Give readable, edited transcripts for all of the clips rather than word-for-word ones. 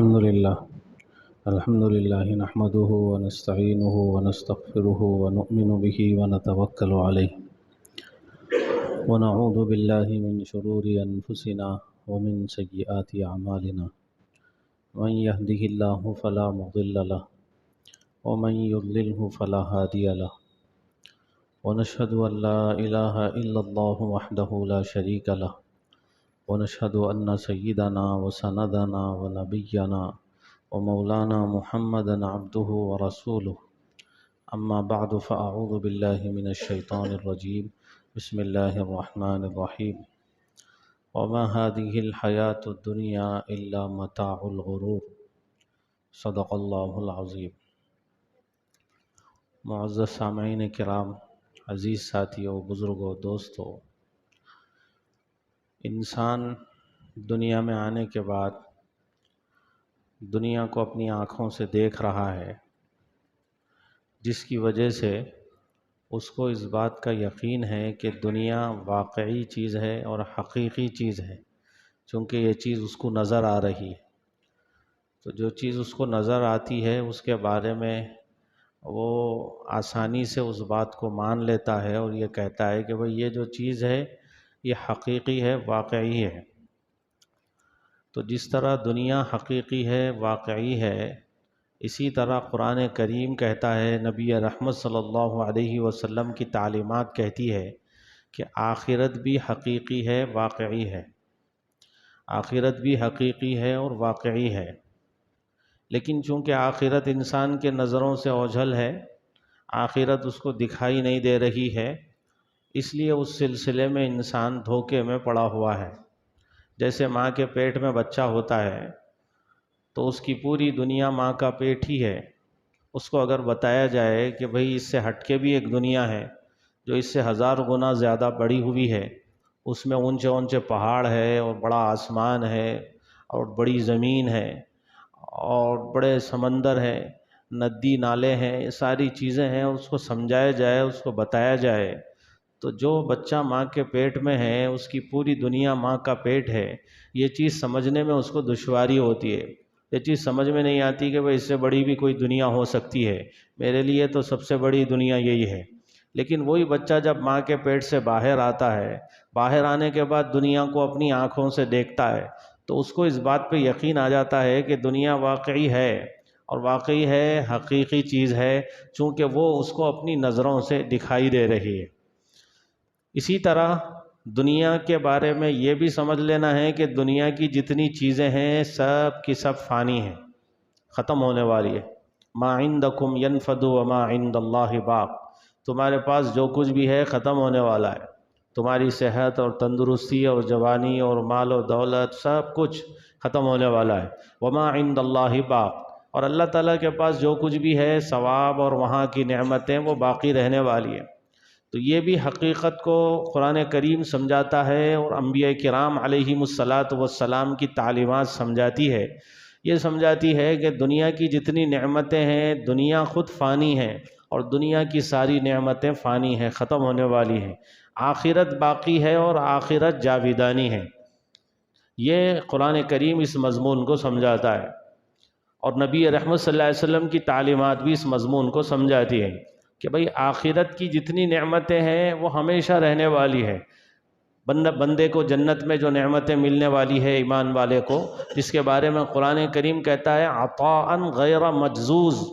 الحمد لله نحمده ونستعينه ونستغفره ونؤمن به ونتوكل عليه ونعوذ بالله من شرور أنفسنا ومن سيئات أعمالنا من يهده الله فلا مضل له ومن يضلله فلا هادي له ونشهد أن لا إله إلا الله وحده لا شريك له ونشهد أن سيدنا وسندنا ونبينا ومولانا محمدا عبده ورسوله أما بعد فأعوذ بالله من الشيطان الرجيم بسم الله الرحمن الرحيم وما هذه الحياة الدنيا إلا متاع الغرور صدق الله العظيم۔ معزز سامعین کرام، عزیز ساتھیوں، بزرگوں، دوستوں، انسان دنیا میں آنے کے بعد دنیا کو اپنی آنکھوں سے دیکھ رہا ہے، جس کی وجہ سے اس کو اس بات کا یقین ہے کہ دنیا واقعی چیز ہے اور حقیقی چیز ہے، چونکہ یہ چیز اس کو نظر آ رہی ہے۔ تو جو چیز اس کو نظر آتی ہے اس کے بارے میں وہ آسانی سے اس بات کو مان لیتا ہے اور یہ کہتا ہے کہ بھئی یہ جو چیز ہے یہ حقیقی ہے، واقعی ہے۔ تو جس طرح دنیا حقیقی ہے، واقعی ہے، اسی طرح قرآن کریم کہتا ہے، نبی رحمت صلی اللہ علیہ وسلم کی تعلیمات کہتی ہے کہ آخرت بھی حقیقی ہے، واقعی ہے۔ آخرت بھی حقیقی ہے اور واقعی ہے، لیکن چونکہ آخرت انسان کے نظروں سے اوجھل ہے، آخرت اس کو دکھائی نہیں دے رہی ہے، اس لیے اس سلسلے میں انسان دھوکے میں پڑا ہوا ہے۔ جیسے ماں کے پیٹ میں بچہ ہوتا ہے تو اس کی پوری دنیا ماں کا پیٹ ہی ہے۔ اس کو اگر بتایا جائے کہ بھئی اس سے ہٹ کے بھی ایک دنیا ہے جو اس سے 1000 گنا زیادہ بڑی ہوئی ہے، اس میں اونچے اونچے پہاڑ ہے اور بڑا آسمان ہے اور بڑی زمین ہے اور بڑے سمندر ہے، ندی نالے ہیں، یہ ساری چیزیں ہیں، اس کو سمجھایا جائے، اس کو بتایا جائے تو جو بچہ ماں کے پیٹ میں ہے اس کی پوری دنیا ماں کا پیٹ ہے، یہ چیز سمجھنے میں اس کو دشواری ہوتی ہے۔ یہ چیز سمجھ میں نہیں آتی کہ بھئی اس سے بڑی بھی کوئی دنیا ہو سکتی ہے، میرے لیے تو سب سے بڑی دنیا یہی ہے۔ لیکن وہی بچہ جب ماں کے پیٹ سے باہر آتا ہے، باہر آنے کے بعد دنیا کو اپنی آنکھوں سے دیکھتا ہے تو اس کو اس بات پہ یقین آ جاتا ہے کہ دنیا واقعی ہے، اور واقعی ہے، حقیقی چیز ہے، چونکہ وہ اس کو اپنی نظروں سے دکھائی دے رہی ہے۔ اسی طرح دنیا کے بارے میں یہ بھی سمجھ لینا ہے کہ دنیا کی جتنی چیزیں ہیں سب کی سب فانی ہیں، ختم ہونے والی ہے۔ ما عندکم ینفد وما عند اللہ باق، تمہارے پاس جو کچھ بھی ہے ختم ہونے والا ہے۔ تمہاری صحت اور تندرستی اور جوانی اور مال و دولت سب کچھ ختم ہونے والا ہے۔ وما عند اللہ باق، اور اللہ تعالیٰ کے پاس جو کچھ بھی ہے ثواب اور وہاں کی نعمتیں وہ باقی رہنے والی ہیں۔ تو یہ بھی حقیقت کو قرآن کریم سمجھاتا ہے اور انبیاء کرام علیہم الصلاۃ والسلام کی تعلیمات سمجھاتی ہے۔ یہ سمجھاتی ہے کہ دنیا کی جتنی نعمتیں ہیں، دنیا خود فانی ہے اور دنیا کی ساری نعمتیں فانی ہیں، ختم ہونے والی ہیں۔ آخرت باقی ہے اور آخرت جاویدانی ہے۔ یہ قرآن کریم اس مضمون کو سمجھاتا ہے، اور نبی رحمت صلی اللہ علیہ وسلم کی تعلیمات بھی اس مضمون کو سمجھاتی ہیں کہ بھئی آخرت کی جتنی نعمتیں ہیں وہ ہمیشہ رہنے والی ہے۔ بندے کو جنت میں جو نعمتیں ملنے والی ہے ایمان والے کو، جس کے بارے میں قرآن کریم کہتا ہے عطاء غیر مجزوز،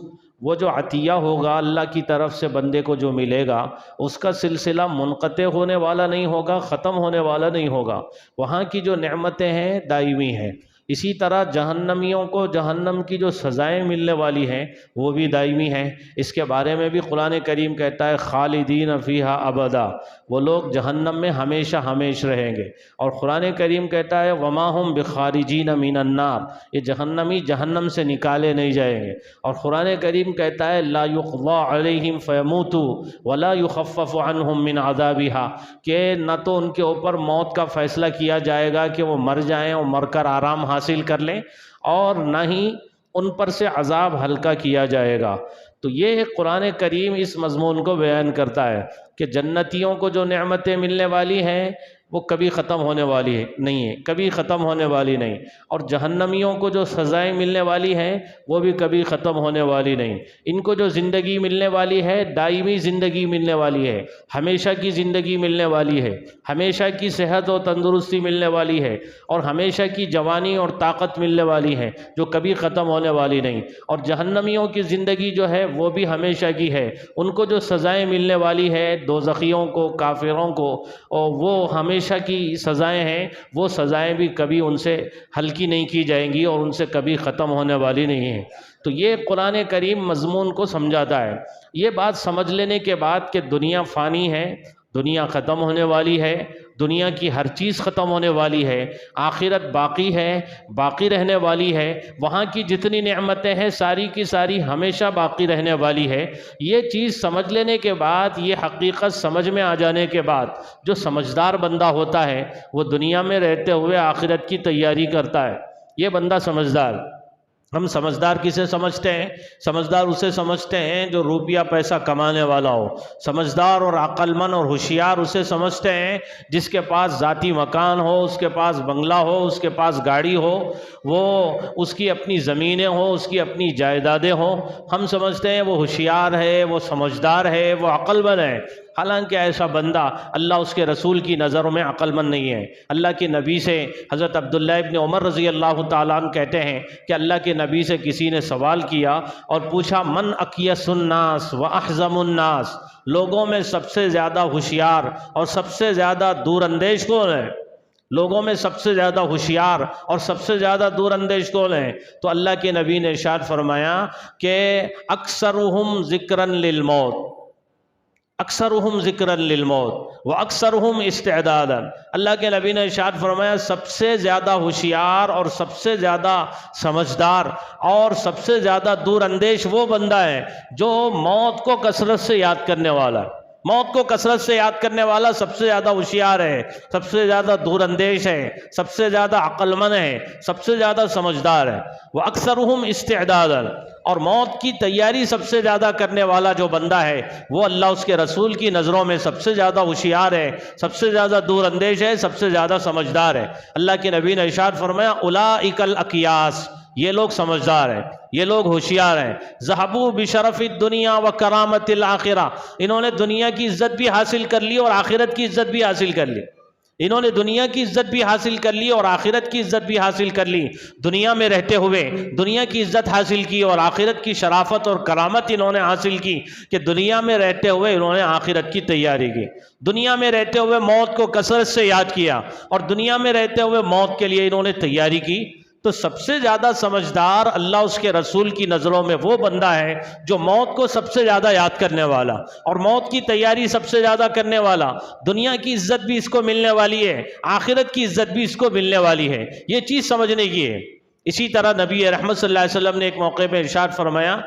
وہ جو عطیہ ہوگا اللہ کی طرف سے بندے کو جو ملے گا اس کا سلسلہ منقطع ہونے والا نہیں ہوگا، ختم ہونے والا نہیں ہوگا۔ وہاں کی جو نعمتیں ہیں دائمی ہیں۔ اسی طرح جہنمیوں کو جہنم کی جو سزائیں ملنے والی ہیں وہ بھی دائمی ہیں۔ اس کے بارے میں بھی قرآن کریم کہتا ہے خالدین فیہا ابدا، وہ لوگ جہنم میں ہمیشہ ہمیش رہیں گے۔ اور قرآن کریم کہتا ہے وما ہم بخارجین من النار، یہ جہنمی جہنم سے نکالے نہیں جائیں گے۔ اور قرآن کریم کہتا ہے لا یقضی علیہم فیموتوا ولا یخفف عنہم من عذابہا، کہ نہ تو ان کے اوپر موت کا فیصلہ کیا جائے گا کہ وہ مر جائیں اور مر کر آرام حاصل کر لیں، اور نہ ہی ان پر سے عذاب ہلکا کیا جائے گا۔ تو یہ قرآن کریم اس مضمون کو بیان کرتا ہے کہ جنتیوں کو جو نعمتیں ملنے والی ہیں وہ کبھی ختم ہونے والی نہیں ہے، کبھی ختم ہونے والی نہیں، اور جہنمیوں کو جو سزائیں ملنے والی ہیں وہ بھی کبھی ختم ہونے والی نہیں۔ ان کو جو زندگی ملنے والی ہے دائمی زندگی ملنے والی ہے، ہمیشہ کی زندگی ملنے والی ہے، ہمیشہ کی صحت و تندرستی ملنے والی ہے، اور ہمیشہ کی جوانی اور طاقت ملنے والی ہے جو کبھی ختم ہونے والی نہیں۔ اور جہنمیوں کی زندگی جو ہے وہ بھی ہمیشہ کی ہے، ان کو جو سزائیں ملنے والی ہے دوزخیوں کو، کافروں کو، اور وہ ہمیشہ کی سزائیں ہیں، وہ سزائیں بھی کبھی ان سے ہلکی نہیں کی جائیں گی اور ان سے کبھی ختم ہونے والی نہیں ہیں۔ تو یہ قرآن کریم مضمون کو سمجھاتا ہے۔ یہ بات سمجھ لینے کے بعد کہ دنیا فانی ہے، دنیا ختم ہونے والی ہے، دنیا کی ہر چیز ختم ہونے والی ہے، آخرت باقی ہے، باقی رہنے والی ہے، وہاں کی جتنی نعمتیں ہیں ساری کی ساری ہمیشہ باقی رہنے والی ہے، یہ چیز سمجھ لینے کے بعد، یہ حقیقت سمجھ میں آ جانے کے بعد جو سمجھدار بندہ ہوتا ہے وہ دنیا میں رہتے ہوئے آخرت کی تیاری کرتا ہے۔ یہ بندہ سمجھدار۔ ہم سمجھدار کسے سمجھتے ہیں؟ سمجھدار اسے سمجھتے ہیں جو روپیہ پیسہ کمانے والا ہو۔ سمجھدار اور عقل مند اور ہوشیار اسے سمجھتے ہیں جس کے پاس ذاتی مکان ہو، اس کے پاس بنگلہ ہو، اس کے پاس گاڑی ہو، وہ اس کی اپنی زمینیں ہوں، اس کی اپنی جائیدادیں ہوں۔ ہم سمجھتے ہیں وہ ہوشیار ہے، وہ سمجھدار ہے، وہ عقل مند ہے۔ حالانکہ ایسا بندہ اللہ اس کے رسول کی نظروں میں عقل مند نہیں ہے۔ اللہ کے نبی سے حضرت عبداللہ ابن عمر رضی اللہ تعالیٰ عنہ کہتے ہیں کہ اللہ کے نبی سے کسی نے سوال کیا اور پوچھا من اکیس الناس و احزم الناس، لوگوں میں سب سے زیادہ ہوشیار اور سب سے زیادہ دور اندیش کون ہے؟ لوگوں میں سب سے زیادہ ہوشیار اور سب سے زیادہ دور اندیش کون ہیں؟ تو اللہ کے نبی نے ارشاد فرمایا کہ اکثرہم ذکرا للموت، اکثرہم ذکرا للموت و اکثرہم استعدادا۔ اللہ کے نبی نے ارشاد فرمایا سب سے زیادہ ہوشیار اور سب سے زیادہ سمجھدار اور سب سے زیادہ دور اندیش وہ بندہ ہے جو موت کو کثرت سے یاد کرنے والا ہے۔ موت کو کثرت سے یاد کرنے والا سب سے زیادہ ہوشیار ہے، سب سے زیادہ دور اندیش ہے، سب سے زیادہ عقل مند ہے، سب سے زیادہ سمجھدار ہے۔ وہ اکثرہم استعدادا، اور موت کی تیاری سب سے زیادہ کرنے والا جو بندہ ہے وہ اللہ اس کے رسول کی نظروں میں سب سے زیادہ ہوشیار ہے، سب سے زیادہ دور اندیش ہے، سب سے زیادہ سمجھدار ہے۔ اللہ کے نبی نے ارشاد فرمایا اولئک الاکیاس، یہ لوگ سمجھدار ہیں، یہ لوگ ہوشیار ہیں۔ ذہبوا بشرف الدنیا و کرامت الآخرہ، انہوں نے دنیا کی عزت بھی حاصل کر لی اور آخرت کی عزت بھی حاصل کر لی۔ انہوں نے دنیا کی عزت بھی حاصل کر لی اور آخرت کی عزت بھی حاصل کر لی۔ دنیا میں رہتے ہوئے دنیا کی عزت حاصل کی اور آخرت کی شرافت اور کرامت انہوں نے حاصل کی کہ دنیا میں رہتے ہوئے انہوں نے آخرت کی تیاری کی۔ دنیا میں رہتے ہوئے موت کو کثرت سے یاد کیا اور دنیا میں رہتے ہوئے موت کے لیے انہوں نے تیاری کی۔ تو سب سے زیادہ سمجھدار اللہ اس کے رسول کی نظروں میں وہ بندہ ہے جو موت کو سب سے زیادہ یاد کرنے والا اور موت کی تیاری سب سے زیادہ کرنے والا۔ دنیا کی عزت بھی اس کو ملنے والی ہے، آخرت کی عزت بھی اس کو ملنے والی ہے، یہ چیز سمجھنے کی ہے۔ اسی طرح نبی رحمت صلی اللہ علیہ وسلم نے ایک موقع پہ ارشاد فرمایا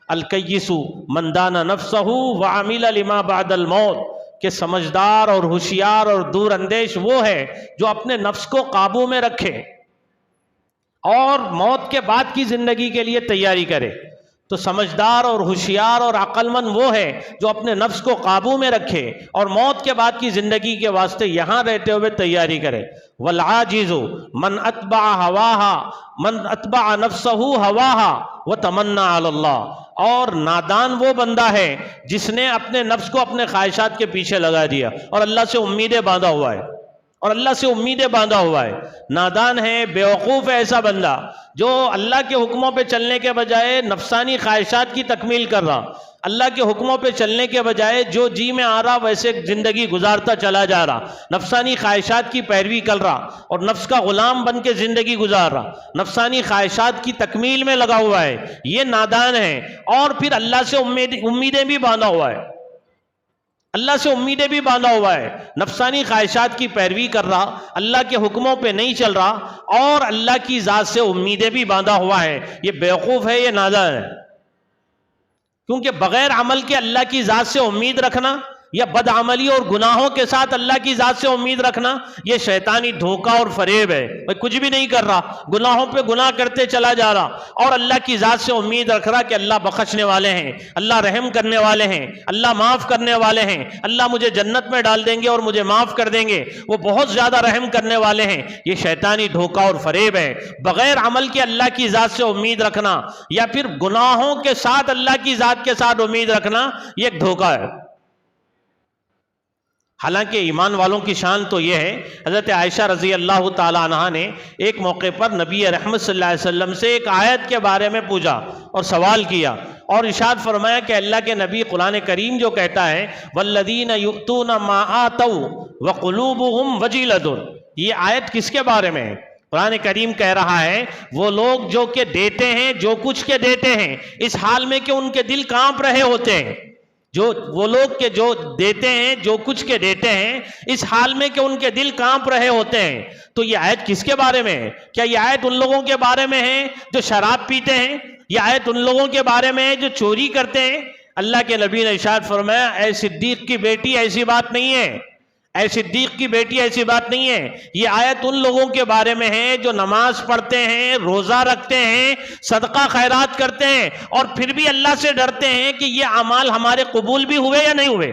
الکیس من دان نفسہ وعمل لما بعد الموت، کہ سمجھدار اور ہوشیار اور دور اندیش وہ ہے جو اپنے نفس کو قابو میں رکھے اور موت کے بعد کی زندگی کے لیے تیاری کرے۔ تو سمجھدار اور ہوشیار اور عقل مند وہ ہے جو اپنے نفس کو قابو میں رکھے اور موت کے بعد کی زندگی کے واسطے یہاں رہتے ہوئے تیاری کرے۔ والعاجز من اتبع نفسہ ہواہا وتمنى علی اللہ، اور نادان وہ بندہ ہے جس نے اپنے نفس کو اپنے خواہشات کے پیچھے لگا دیا اور اللہ سے امیدیں باندھا ہوا ہے، اور اللہ سے امیدیں باندھا ہوا ہے۔ نادان ہے، بیوقوف ہے ایسا بندہ جو اللہ کے حکموں پہ چلنے کے بجائے نفسانی خواہشات کی تکمیل کر رہا، اللہ کے حکموں پہ چلنے کے بجائے جو جی میں آ رہا ویسے زندگی گزارتا چلا جا رہا، نفسانی خواہشات کی پیروی کر رہا اور نفس کا غلام بن کے زندگی گزار رہا، نفسانی خواہشات کی تکمیل میں لگا ہوا ہے، یہ نادان ہے۔ اور پھر اللہ سے امیدیں بھی باندھا ہوا ہے، اللہ سے امیدیں بھی باندھا ہوا ہے، نفسانی خواہشات کی پیروی کر رہا، اللہ کے حکموں پہ نہیں چل رہا اور اللہ کی ذات سے امیدیں بھی باندھا ہوا ہے۔ یہ بیوقوف ہے، یہ نادان ہے، کیونکہ بغیر عمل کے اللہ کی ذات سے امید رکھنا یا بدعملی اور گناہوں کے ساتھ اللہ کی ذات سے امید رکھنا یہ شیطانی دھوکہ اور فریب ہے. بھائی کچھ بھی نہیں کر رہا, گناہوں پہ گناہ کرتے چلا جا رہا, اور اللہ کی ذات سے امید رکھ رہا کہ اللہ بخشنے والے ہیں, اللہ رحم کرنے والے ہیں, اللہ معاف کرنے والے ہیں, اللہ مجھے جنت میں ڈال دیں گے اور مجھے معاف کر دیں گے, وہ بہت زیادہ رحم کرنے والے ہیں. یہ شیطانی دھوکہ اور فریب ہے. بغیر عمل کے اللہ کی ذات سے امید رکھنا یا پھر گناہوں کے ساتھ اللہ کی ذات کے ساتھ امید رکھنا یہ ایک دھوکہ ہے. حالانکہ ایمان والوں کی شان تو یہ ہے, حضرت عائشہ رضی اللہ تعالی عنہا نے ایک موقع پر نبی رحمت صلی اللہ علیہ وسلم سے ایک آیت کے بارے میں پوچھا اور سوال کیا, اور ارشاد فرمایا کہ اللہ کے نبی قرآن کریم جو کہتا ہے والذین یؤتون ما آتوا وقلوبهم وجلۃ, یہ آیت کس کے بارے میں ہے؟ قرآن کریم کہہ رہا ہے وہ لوگ جو کہ دیتے ہیں, جو کچھ کے دیتے ہیں, اس حال میں کہ ان کے دل کانپ رہے ہوتے ہیں. وہ لوگ کہ جو دیتے ہیں, جو کچھ کے دیتے ہیں, اس حال میں کہ ان کے دل کانپ رہے ہوتے ہیں. تو یہ آیت کس کے بارے میں ہے؟ کیا یہ آیت ان لوگوں کے بارے میں ہے جو شراب پیتے ہیں؟ یہ آیت ان لوگوں کے بارے میں ہے جو چوری کرتے ہیں؟ اللہ کے نبی نے ارشاد فرمایا اے صدیق کی بیٹی ایسی بات نہیں ہے, اے صدیق کی بیٹی ایسی بات نہیں ہے. یہ آیت ان لوگوں کے بارے میں ہے جو نماز پڑھتے ہیں, روزہ رکھتے ہیں, صدقہ خیرات کرتے ہیں, اور پھر بھی اللہ سے ڈرتے ہیں کہ یہ اعمال ہمارے قبول بھی ہوئے یا نہیں ہوئے.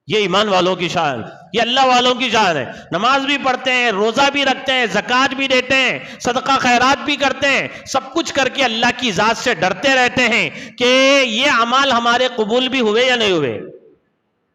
یہ ایمان والوں کی شان, یہ اللہ والوں کی شان ہے. نماز بھی پڑھتے ہیں, روزہ بھی رکھتے ہیں, زکوٰۃ بھی دیتے ہیں, صدقہ خیرات بھی کرتے ہیں, سب کچھ کر کے اللہ کی ذات سے ڈرتے رہتے ہیں کہ یہ اعمال ہمارے قبول بھی ہوئے یا نہیں ہوئے.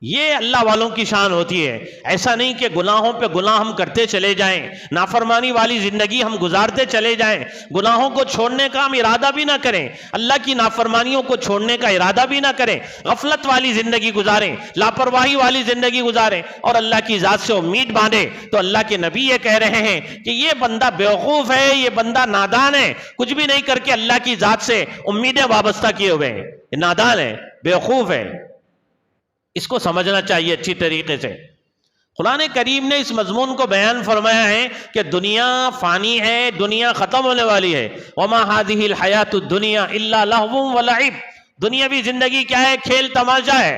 یہ اللہ والوں کی شان ہوتی ہے. ایسا نہیں کہ گناہوں پہ گناہ ہم کرتے چلے جائیں, نافرمانی والی زندگی ہم گزارتے چلے جائیں, گناہوں کو چھوڑنے کا ہم ارادہ بھی نہ کریں, اللہ کی نافرمانیوں کو چھوڑنے کا ارادہ بھی نہ کریں, غفلت والی زندگی گزاریں, لاپرواہی والی زندگی گزاریں اور اللہ کی ذات سے امید باندھیں. تو اللہ کے نبی یہ کہہ رہے ہیں کہ یہ بندہ بیوقوف ہے, یہ بندہ نادان ہے, کچھ بھی نہیں کر کے اللہ کی ذات سے امیدیں وابستہ کیے ہوئے ہیں. یہ نادان ہے, بیوقوف ہے. اس کو سمجھنا چاہیے اچھی طریقے سے. قرآن کریم نے اس مضمون کو بیان فرمایا ہے کہ دنیا فانی ہے, دنیا ختم ہونے والی ہے. وما هذه الحیات الدنیا الا لہو ولعب, دنیاوی زندگی کیا ہے؟ کھیل تماشا ہے.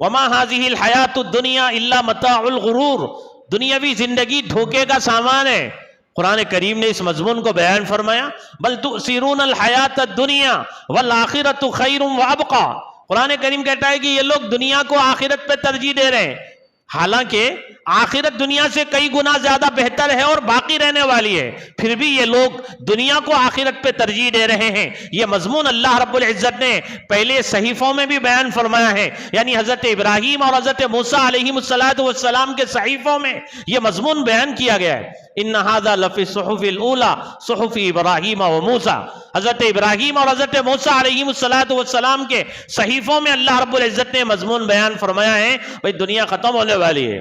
وما هذه الحیات الدنیا الا متاع الغرور, دنیاوی زندگی دھوکے کا سامان ہے. قرآن کریم نے اس مضمون کو بیان فرمایا بل تؤثرون الحیات الدنیا والآخرۃ خیر وابقی. قرآن کریم کہتا ہے کہ یہ لوگ دنیا کو آخرت پہ ترجیح دے رہے ہیں, حالانکہ آخرت دنیا سے کئی گنا زیادہ بہتر ہے اور باقی رہنے والی ہے, پھر بھی یہ لوگ دنیا کو آخرت پہ ترجیح دے رہے ہیں. یہ مضمون اللہ رب العزت نے پہلے صحیفوں میں بھی بیان فرمایا ہے, یعنی حضرت ابراہیم اور حضرت موسیٰ علیہ السلام کے صحیفوں میں یہ مضمون بیان کیا گیا ہے. ان ھذا لفی الصحف الاولی صحف ابراہیم و موسیٰ, حضرت ابراہیم اور حضرت موسیٰ علیہ السلام کے صحیفوں میں اللہ رب العزت نے مضمون بیان فرمایا ہے بھئی دنیا ختم ہونے والی ہے,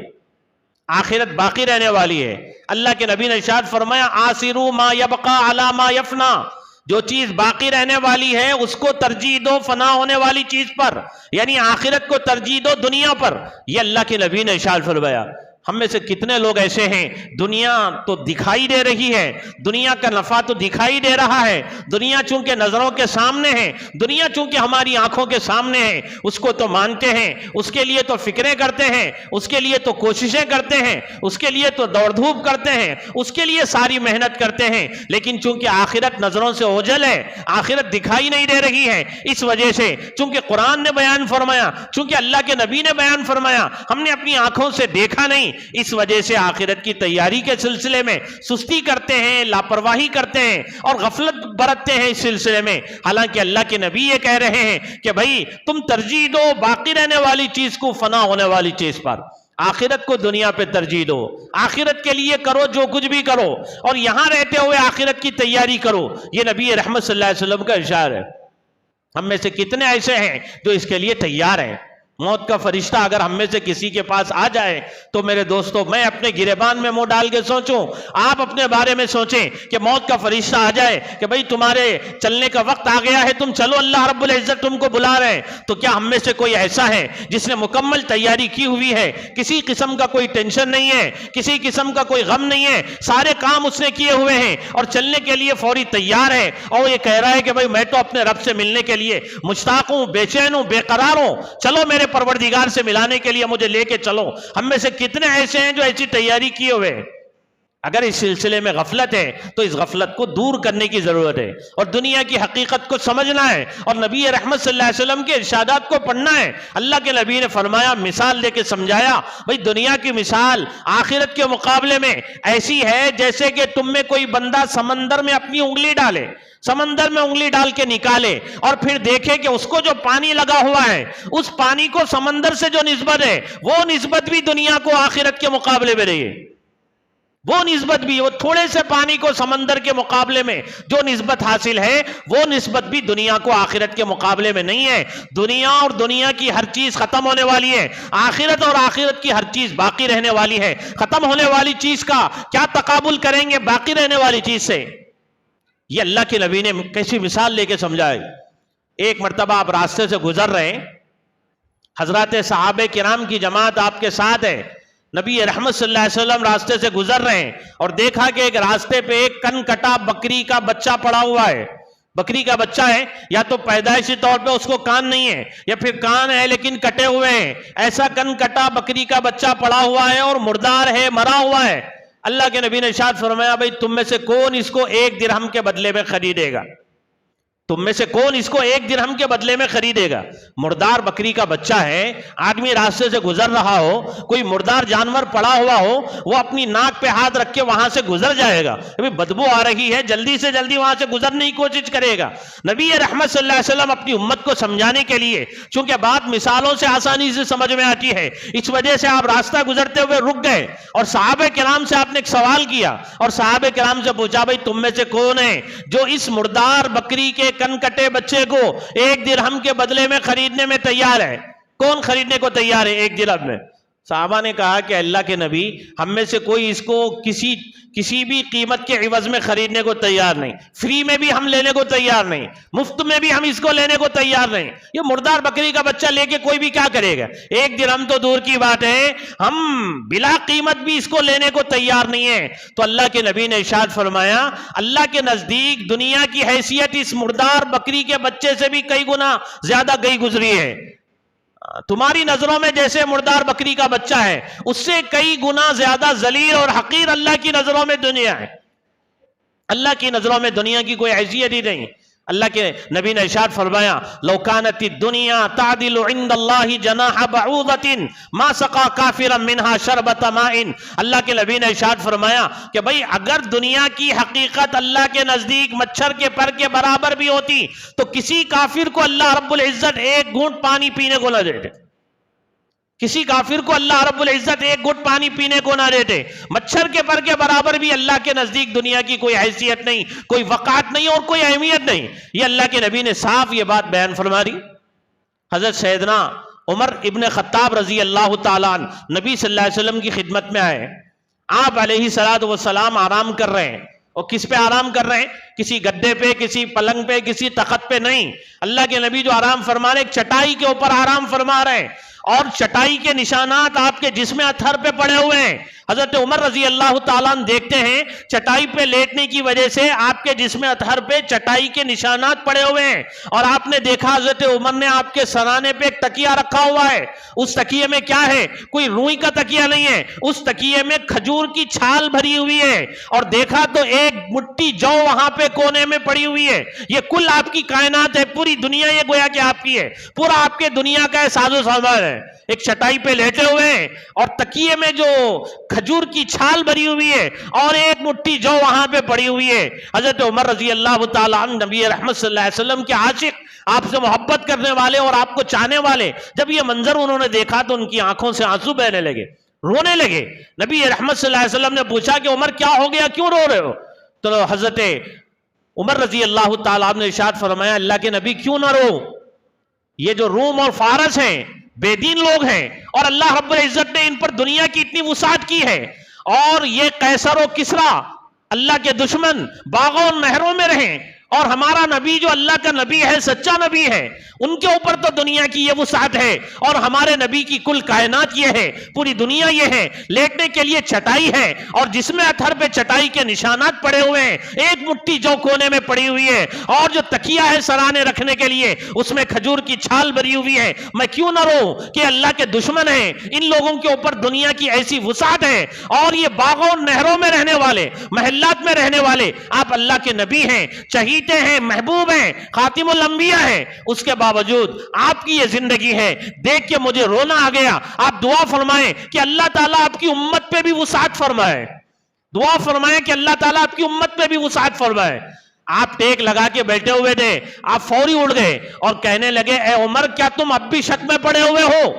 آخرت باقی رہنے والی ہے. اللہ کے نبی نے ارشاد فرمایا آثروا ما یبقى علی ما یفنا, جو چیز باقی رہنے والی ہے اس کو ترجیح دو فنا ہونے والی چیز پر, یعنی آخرت کو ترجیح دو دنیا پر. یہ اللہ کے نبی نے ارشاد فرمایا. ہم میں سے کتنے لوگ ایسے ہیں دنیا تو دکھائی دے رہی ہے, دنیا کا نفع تو دکھائی دے رہا ہے, دنیا چونکہ نظروں کے سامنے ہے, دنیا چونکہ ہماری آنکھوں کے سامنے ہے, اس کو تو مانتے ہیں, اس کے لیے تو فکریں کرتے ہیں, اس کے لیے تو کوششیں کرتے ہیں, اس کے لیے تو دوڑ دھوپ کرتے ہیں, اس کے لیے ساری محنت کرتے ہیں, لیکن چونکہ آخرت نظروں سے اوجھل ہے, آخرت دکھائی نہیں دے رہی ہے, اس وجہ سے چونکہ قرآن نے بیان فرمایا, چونکہ اللہ کے نبی نے بیان فرمایا, ہم نے اپنی آنکھوں سے دیکھا نہیں, اس وجہ سے آخرت کی تیاری کے سلسلے میں سستی کرتے ہیں, لاپرواہی کرتے ہیں اور غفلت برتتے ہیں اس سلسلے میں. حالانکہ اللہ کے نبی یہ کہہ رہے ہیں کہ بھائی تم ترجیح دو باقی رہنے والی چیز کو فنا ہونے والی چیز پر, آخرت کو دنیا پہ ترجیح دو, آخرت کے لیے کرو جو کچھ بھی کرو, اور یہاں رہتے ہوئے آخرت کی تیاری کرو. یہ نبی رحمت صلی اللہ علیہ وسلم کا ارشاد ہے. ہم میں سے کتنے ایسے ہیں جو اس کے لیے تیار ہیں؟ موت کا فرشتہ اگر ہم میں سے کسی کے پاس آ جائے تو میرے دوستو میں اپنے گریبان میں منہ ڈال کے سوچوں, آپ اپنے بارے میں سوچیں کہ موت کا فرشتہ آ جائے کہ بھئی تمہارے چلنے کا وقت آ گیا ہے, تم چلو, اللہ رب العزت تم کو بلا رہے ہیں, تو کیا ہم میں سے کوئی ایسا ہے جس نے مکمل تیاری کی ہوئی ہے, کسی قسم کا کوئی ٹینشن نہیں ہے, کسی قسم کا کوئی غم نہیں ہے, سارے کام اس نے کیے ہوئے ہیں اور چلنے کے لیے فوری تیار ہے, اور یہ کہہ رہا ہے کہ بھئی میں تو اپنے رب سے ملنے کے لیے مشتاق ہوں, بے چین ہوں, بے قرار ہوں, چلو میرے پروردگار سے ملانے کے لیے مجھے لے کے چلو. ہم میں سے کتنے ایسے ہیں جو ایسی تیاری کیے ہوئے ہیں؟ اگر اس سلسلے میں غفلت ہے تو اس غفلت کو دور کرنے کی ضرورت ہے اور دنیا کی حقیقت کو سمجھنا ہے اور نبی رحمت صلی اللہ علیہ وسلم کے ارشادات کو پڑھنا ہے. اللہ کے نبی نے فرمایا، مثال دے کے سمجھایا، بھئی دنیا کی مثال آخرت کے مقابلے میں ایسی ہے جیسے کہ تم میں کوئی بندہ سمندر میں اپنی انگلی ڈالے، سمندر میں انگلی ڈال کے نکالے اور پھر دیکھے کہ اس کو جو پانی لگا ہوا ہے اس پانی کو سمندر سے جو نسبت ہے وہ نسبت بھی دنیا کو آخرت کے مقابلے میں رہی ہے. وہ نسبت بھی، وہ تھوڑے سے پانی کو سمندر کے مقابلے میں جو نسبت حاصل ہے وہ نسبت بھی دنیا کو آخرت کے مقابلے میں نہیں ہے. دنیا اور دنیا کی ہر چیز ختم ہونے والی ہے، آخرت اور آخرت کی ہر چیز باقی رہنے والی ہے. ختم ہونے والی چیز کا کیا تقابل کریں گے باقی رہنے والی چیز سے؟ یہ اللہ کے نبی نے کیسی مثال لے کے سمجھائی. ایک مرتبہ آپ راستے سے گزر رہے ہیں، حضرات صحابہ کرام کی جماعت آپ کے ساتھ ہے، نبی رحمت صلی اللہ علیہ وسلم راستے سے گزر رہے ہیں اور دیکھا کہ ایک راستے پہ ایک کن کٹا بکری کا بچہ پڑا ہوا ہے. بکری کا بچہ ہے، یا تو پیدائشی طور پہ اس کو کان نہیں ہے یا پھر کان ہے لیکن کٹے ہوئے ہیں. ایسا کن کٹا بکری کا بچہ پڑا ہوا ہے اور مردار ہے، مرا ہوا ہے. اللہ کے نبی نے ارشاد فرمایا، بھئی تم میں سے کون اس کو 1 درہم کے بدلے میں خریدے گا؟ تم میں سے کون اس کو 1 درہم کے بدلے میں خریدے گا؟ مردار بکری کا بچہ ہے، آدمی راستے سے گزر رہا ہو، کوئی مردار جانور پڑا ہوا ہو، وہ اپنی ناک پہ ہاتھ رکھ کے وہاں سے گزر جائے گا، بدبو آ رہی ہے، جلدی سے جلدی وہاں سے گزرنے کی کوشش کرے گا. نبی رحمت صلی اللہ علیہ وسلم اپنی امت کو سمجھانے کے لیے، چونکہ بات مثالوں سے آسانی سے سمجھ میں آتی ہے، اس وجہ سے آپ راستہ گزرتے ہوئے رک گئے اور صحابہ کرام سے آپ نے ایک سوال کیا اور صحابہ کرام سے پوچھا، بھئی تم میں سے کون ہے جو اس مردار بکری کے کن کٹے بچے کو 1 درہم کے بدلے میں خریدنے میں تیار ہے؟ کون خریدنے کو تیار ہے 1 درہم میں؟ صحابہ نے کہا کہ اللہ کے نبی، ہم میں سے کوئی اس کو کسی بھی قیمت کے عوض میں خریدنے کو تیار نہیں، فری میں بھی ہم لینے کو تیار نہیں، مفت میں بھی ہم اس کو لینے کو تیار نہیں. یہ مردار بکری کا بچہ لے کے کوئی بھی کیا کرے گا؟ 1 درہم تو دور کی بات ہے، ہم بلا قیمت بھی اس کو لینے کو تیار نہیں ہے. تو اللہ کے نبی نے ارشاد فرمایا، اللہ کے نزدیک دنیا کی حیثیت اس مردار بکری کے بچے سے بھی کئی گنا زیادہ گئی گزری ہے. تمہاری نظروں میں جیسے مردار بکری کا بچہ ہے، اس سے کئی گنا زیادہ ذلیل اور حقیر اللہ کی نظروں میں دنیا ہے. اللہ کی نظروں میں دنیا کی کوئی حیثیت ہی نہیں. اللہ کے نبی نے ارشاد فرمایا، لو کانت الدنیا تعدل عند اللہ جناح بعوضۃ ما سقى کافرا منها شربۃ ماء. اللہ کے نبی نے ارشاد فرمایا کہ بھئی اگر دنیا کی حقیقت اللہ کے نزدیک مچھر کے پر کے برابر بھی ہوتی تو کسی کافر کو اللہ رب العزت 1 گھونٹ پانی پینے کو نہ دیتے. کسی کافر کو اللہ رب العزت 1 گھونٹ پانی پینے کو نہ دیتے. مچھر کے پر کے برابر بھی اللہ کے نزدیک دنیا کی کوئی حیثیت نہیں، کوئی وقعت نہیں اور کوئی اہمیت نہیں. یہ اللہ کے نبی نے صاف یہ بات بیان فرما دی. حضرت سیدنا عمر ابن خطاب رضی اللہ تعالیٰ عنہ نبی صلی اللہ علیہ وسلم کی خدمت میں آئے. آپ علیہ السلام آرام کر رہے ہیں. اور کس پہ آرام کر رہے ہیں؟ کسی گدے پہ، کسی پلنگ پہ، کسی تخت پہ نہیں. اللہ کے نبی جو آرام فرما رہے، ایک چٹائی کے اوپر آرام فرما رہے ہیں اور چٹائی کے نشانات آپ کے جسم اطہر پہ پڑے ہوئے ہیں. حضرت عمر رضی اللہ تعالیٰ عنہ دیکھتے ہیں چٹائی پہ لیٹنے کی وجہ سے آپ کے جسم اطہر پہ چٹائی کے نشانات پڑے ہوئے ہیں. اور آپ نے دیکھا حضرت عمر نے آپ کے سرانے پہ ایک تکیہ رکھا ہوا ہے. اس تکیے میں کیا ہے؟ کوئی روئی کا تکیہ نہیں ہے، اس تکیے میں کھجور کی چھال بھری ہوئی ہے. اور دیکھا تو 1 مٹھی جو وہاں پہ کونے میں پڑی ہوئی ہے. یہ کل آپ کی کائنات ہے، پوری دنیا یہ گویا کہ آپ کی ہے، پورا آپ کے دنیا کا ساز و سامان ہے. ایک چٹائی پہ لیٹے ہوئے ہیں اور تکیے میں جو کھجور کی چھال بھری ہوئی ہے اور 1 مٹھی جو وہاں پہ پڑی ہوئی ہے. حضرت عمر رضی اللہ تعالیٰ عنہ نبی رحمت صلی اللہ علیہ وسلم کے عاشق، آپ سے محبت کرنے والے اور آپ کو چاہنے والے، جب یہ منظر انہوں نے دیکھا تو ان کی آنکھوں سے آنسو بہنے لگے، رونے لگے. نبی رحمت صلی اللہ علیہ وسلم نے پوچھا کہ عمر کیا ہو گیا، کیوں رو رہے ہو؟ تو حضرت عمر رضی اللہ تعالیٰ عنہ نے ارشاد فرمایا، اللہ کے نبی کیوں نہ رو، یہ جو روم اور فارس ہیں بے دین لوگ ہیں اور اللہ رب العزت نے ان پر دنیا کی اتنی وسعت کی ہے، اور یہ قیصر و کسریٰ اللہ کے دشمن باغوں اور نہروں میں رہیں اور ہمارا نبی جو اللہ کا نبی ہے، سچا نبی ہے، ان کے اوپر تو دنیا کی یہ وسعت ہے، اور ہمارے نبی کی کل کائنات یہ ہے، پوری دنیا یہ ہے، لیٹنے کے لیے چٹائی ہے، اور جس میں اتھر پہ چٹائی کے نشانات پڑے ہوئے ہیں، ایک مٹھی جو کونے میں پڑی ہوئی ہے، اور جو تکیہ ہے سرانے رکھنے کے لیے اس میں کھجور کی چھال بھری ہوئی ہے۔ میں کیوں نہ رو کہ اللہ کے دشمن ہیں، ان لوگوں کے اوپر دنیا کی ایسی وسعت ہے، اور یہ باغوں نہروں میں رہنے والے، محلات میں رہنے والے، آپ اللہ کے نبی ہیں، چہیتے ہیں، محبوب ہیں، خاتم الانبیاء ہیں، اس کے باوجود آپ کی یہ زندگی ہے، دیکھ کے مجھے رونا آ گیا۔ آپ دعا فرمائیں کہ اللہ تعالیٰ آپ کی امت پہ بھی وسعت فرمائے، دعا فرمائیں کہ اللہ تعالیٰ آپ کی امت پہ بھی وسعت فرمائے۔ آپ ٹیک لگا کے بیٹھے ہوئے تھے، آپ فوری اڑ گئے اور کہنے لگے اے عمر کیا تم اب بھی شک میں پڑے ہوئے ہو؟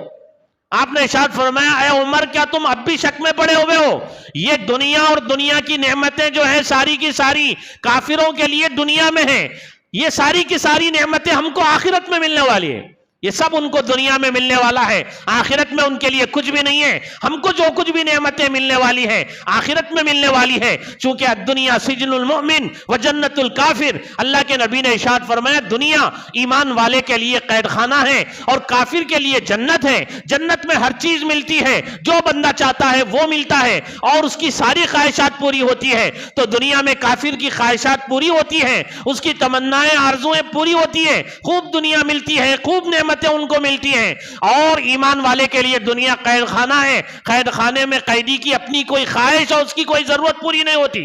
آپ نے ارشاد فرمایا اے عمر کیا تم اب بھی شک میں پڑے ہوئے ہو؟ یہ دنیا اور دنیا کی نعمتیں جو ہیں ساری کی ساری کافروں کے لیے دنیا میں ہیں، یہ ساری کی ساری نعمتیں ہم کو آخرت میں ملنے والی ہیں، یہ سب ان کو دنیا میں ملنے والا ہے، آخرت میں ان کے لیے کچھ بھی نہیں ہے۔ ہم کو جو کچھ بھی نعمتیں ملنے والی ہیں آخرت میں ملنے والی ہے، چونکہ الدنیا سجن المؤمن و جنت الکافر، اللہ کے نبی نے ارشاد فرمایا دنیا ایمان والے کے لیے قید خانہ ہے اور کافر کے لیے جنت ہے۔ جنت میں ہر چیز ملتی ہے، جو بندہ چاہتا ہے وہ ملتا ہے، اور اس کی ساری خواہشات پوری ہوتی ہے۔ تو دنیا میں کافر کی خواہشات پوری ہوتی ہیں، اس کی تمنائیں آرزویں پوری ہوتی ہیں، خوب دنیا ملتی ہے، خوب نعمتیں ان کو ملتی ہیں، اور ایمان والے کے لیے دنیا قید خانہ ہے۔ قید خانے میں قیدی کی اپنی کوئی خواہش اور اس کی کوئی ضرورت پوری نہیں ہوتی،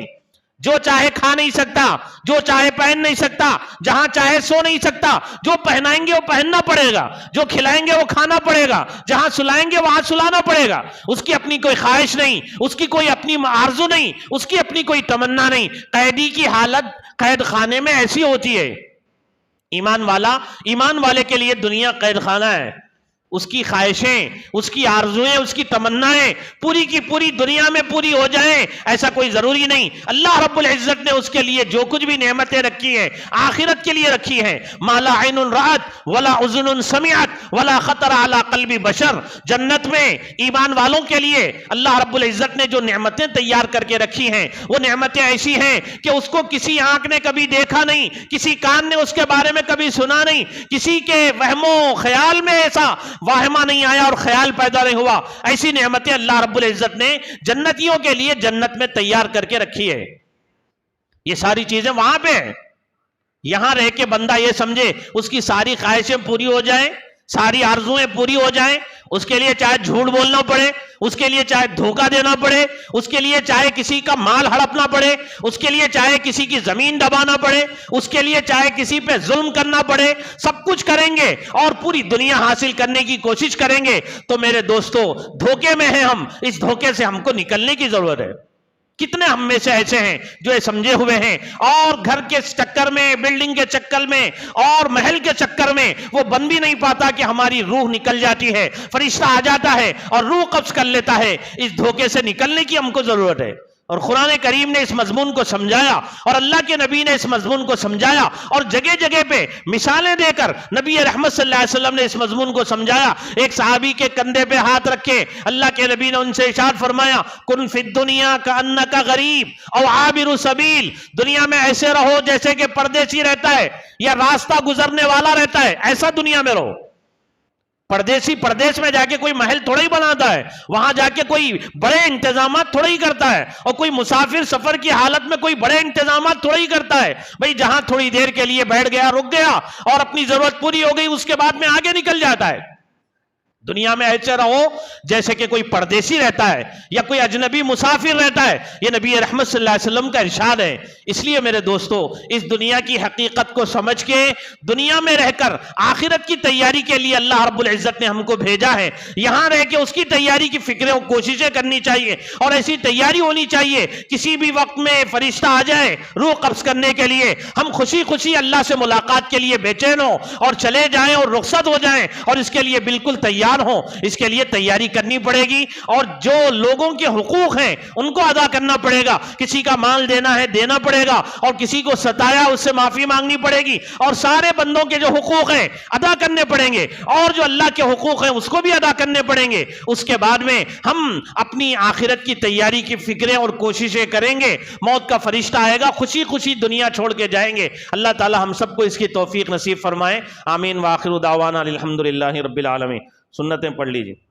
جو چاہے کھا نہیں سکتا، جو چاہے پہن نہیں سکتا، جہاں چاہے سو نہیں سکتا، جو پہنائیں گے وہ پہننا پڑے گا، جو کھلائیں گے وہ کھانا پڑے گا، جہاں سلائیں گے وہاں سلانا پڑے گا۔ اس کی اپنی کوئی خواہش نہیں، اس کی کوئی اپنی آرزو نہیں، اس کی اپنی کوئی تمنا نہیں۔ قیدی کی حالت قید خانے میں ایسی ہوتی ہے۔ ایمان والے کے لیے دنیا قید خانہ ہے، اس کی خواہشیں، اس کی آرزویں، اس کی تمنائیں پوری کی پوری دنیا میں پوری ہو جائیں ایسا کوئی ضروری نہیں۔ اللہ رب العزت نے اس کے لیے جو کچھ بھی نعمتیں رکھی ہیں آخرت کے لیے رکھی ہیں۔ ما لا عین رأت ولا اذن سمعت ولا خطر علی قلب بشر، جنت میں ایمان والوں کے لیے اللہ رب العزت نے جو نعمتیں تیار کر کے رکھی ہیں وہ نعمتیں ایسی ہیں کہ اس کو کسی آنکھ نے کبھی دیکھا نہیں، کسی کان نے اس کے بارے میں کبھی سنا نہیں، کسی کے وہم و خیال میں ایسا واہمہ نہیں آیا اور خیال پیدا نہیں ہوا۔ ایسی نعمتیں اللہ رب العزت نے جنتیوں کے لیے جنت میں تیار کر کے رکھی ہے۔ یہ ساری چیزیں وہاں پہ ہیں، یہاں رہ کے بندہ یہ سمجھے اس کی ساری خواہشیں پوری ہو جائیں، ساری آرزویں پوری ہو جائیں، اس کے لیے چاہے جھوٹ بولنا پڑے، اس کے لیے چاہے دھوکہ دینا پڑے، اس کے لیے چاہے کسی کا مال ہڑپنا پڑے، اس کے لیے چاہے کسی کی زمین دبانا پڑے، اس کے لیے چاہے کسی پہ ظلم کرنا پڑے، سب کچھ کریں گے اور پوری دنیا حاصل کرنے کی کوشش کریں گے۔ تو میرے دوستو دھوکے میں ہیں ہم، اس دھوکے سے ہم کو نکلنے کی ضرورت ہے۔ کتنے ہم میں سے ایسے ہیں جو یہ سمجھے ہوئے ہیں، اور گھر کے چکر میں، بلڈنگ کے چکر میں اور محل کے چکر میں وہ بن بھی نہیں پاتا کہ ہماری روح نکل جاتی ہے، فرشتہ آ جاتا ہے اور روح قبض کر لیتا ہے۔ اس دھوکے سے نکلنے کی ہم کو ضرورت ہے، اور قرآن کریم نے اس مضمون کو سمجھایا اور اللہ کے نبی نے اس مضمون کو سمجھایا، اور جگہ جگہ پہ مثالیں دے کر نبی رحمت صلی اللہ علیہ وسلم نے اس مضمون کو سمجھایا۔ ایک صحابی کے کندھے پہ ہاتھ رکھے اللہ کے نبی نے ان سے ارشاد فرمایا کن فی الدنیا کأنک غریب او عابر سبیل، دنیا میں ایسے رہو جیسے کہ پردیسی رہتا ہے یا راستہ گزرنے والا رہتا ہے، ایسا دنیا میں رہو۔ پردیسی پردیس میں جا کے کوئی محل تھوڑا ہی بناتا ہے، وہاں جا کے کوئی بڑے انتظامات تھوڑا ہی کرتا ہے، اور کوئی مسافر سفر کی حالت میں کوئی بڑے انتظامات تھوڑا ہی کرتا ہے۔ بھئی جہاں تھوڑی دیر کے لیے بیٹھ گیا، رک گیا اور اپنی ضرورت پوری ہو گئی، اس کے بعد میں آگے نکل جاتا ہے۔ دنیا میں ایسے رہو جیسے کہ کوئی پردیسی رہتا ہے یا کوئی اجنبی مسافر رہتا ہے، یہ نبی رحمت صلی اللہ علیہ وسلم کا ارشاد ہے۔ اس لیے میرے دوستو اس دنیا کی حقیقت کو سمجھ کے دنیا میں رہ کر آخرت کی تیاری کے لیے اللہ رب العزت نے ہم کو بھیجا ہے، یہاں رہ کے اس کی تیاری کی فکریں اور کوششیں کرنی چاہیے، اور ایسی تیاری ہونی چاہیے کسی بھی وقت میں فرشتہ آ جائے روح قبض کرنے کے لیے، ہم خوشی خوشی اللہ سے ملاقات کے لیے بے چین ہو اور چلے جائیں اور رخصت ہو جائیں، اور اس کے لیے بالکل تیار تیار ہوں، اس کے لیے تیاری کرنی پڑے گی، اور جو لوگوں کے حقوق ہیں ان کو ادا کرنا پڑے گا، کسی کا مال دینا ہے دینا پڑے گا، اور کسی کو ستایا اس سے معافی مانگنی پڑے گی، اور سارے بندوں کے جو حقوق ہیں ادا کرنے پڑیں گے، اور جو اللہ کے حقوق ہیں اس کو بھی ادا کرنے پڑیں گے۔ اس کے بعد میں ہم اپنی آخرت کی تیاری کی فکریں اور کوششیں کریں گے، موت کا فرشتہ آئے گا، خوشی خوشی دنیا چھوڑ کے جائیں گے۔ اللہ تعالی ہم سب کو اس کی توفیق نصیب فرمائے، آمین۔ وآخر دعوانا الحمدللہ رب العالمین۔ سنتیں پڑھ لیجیے۔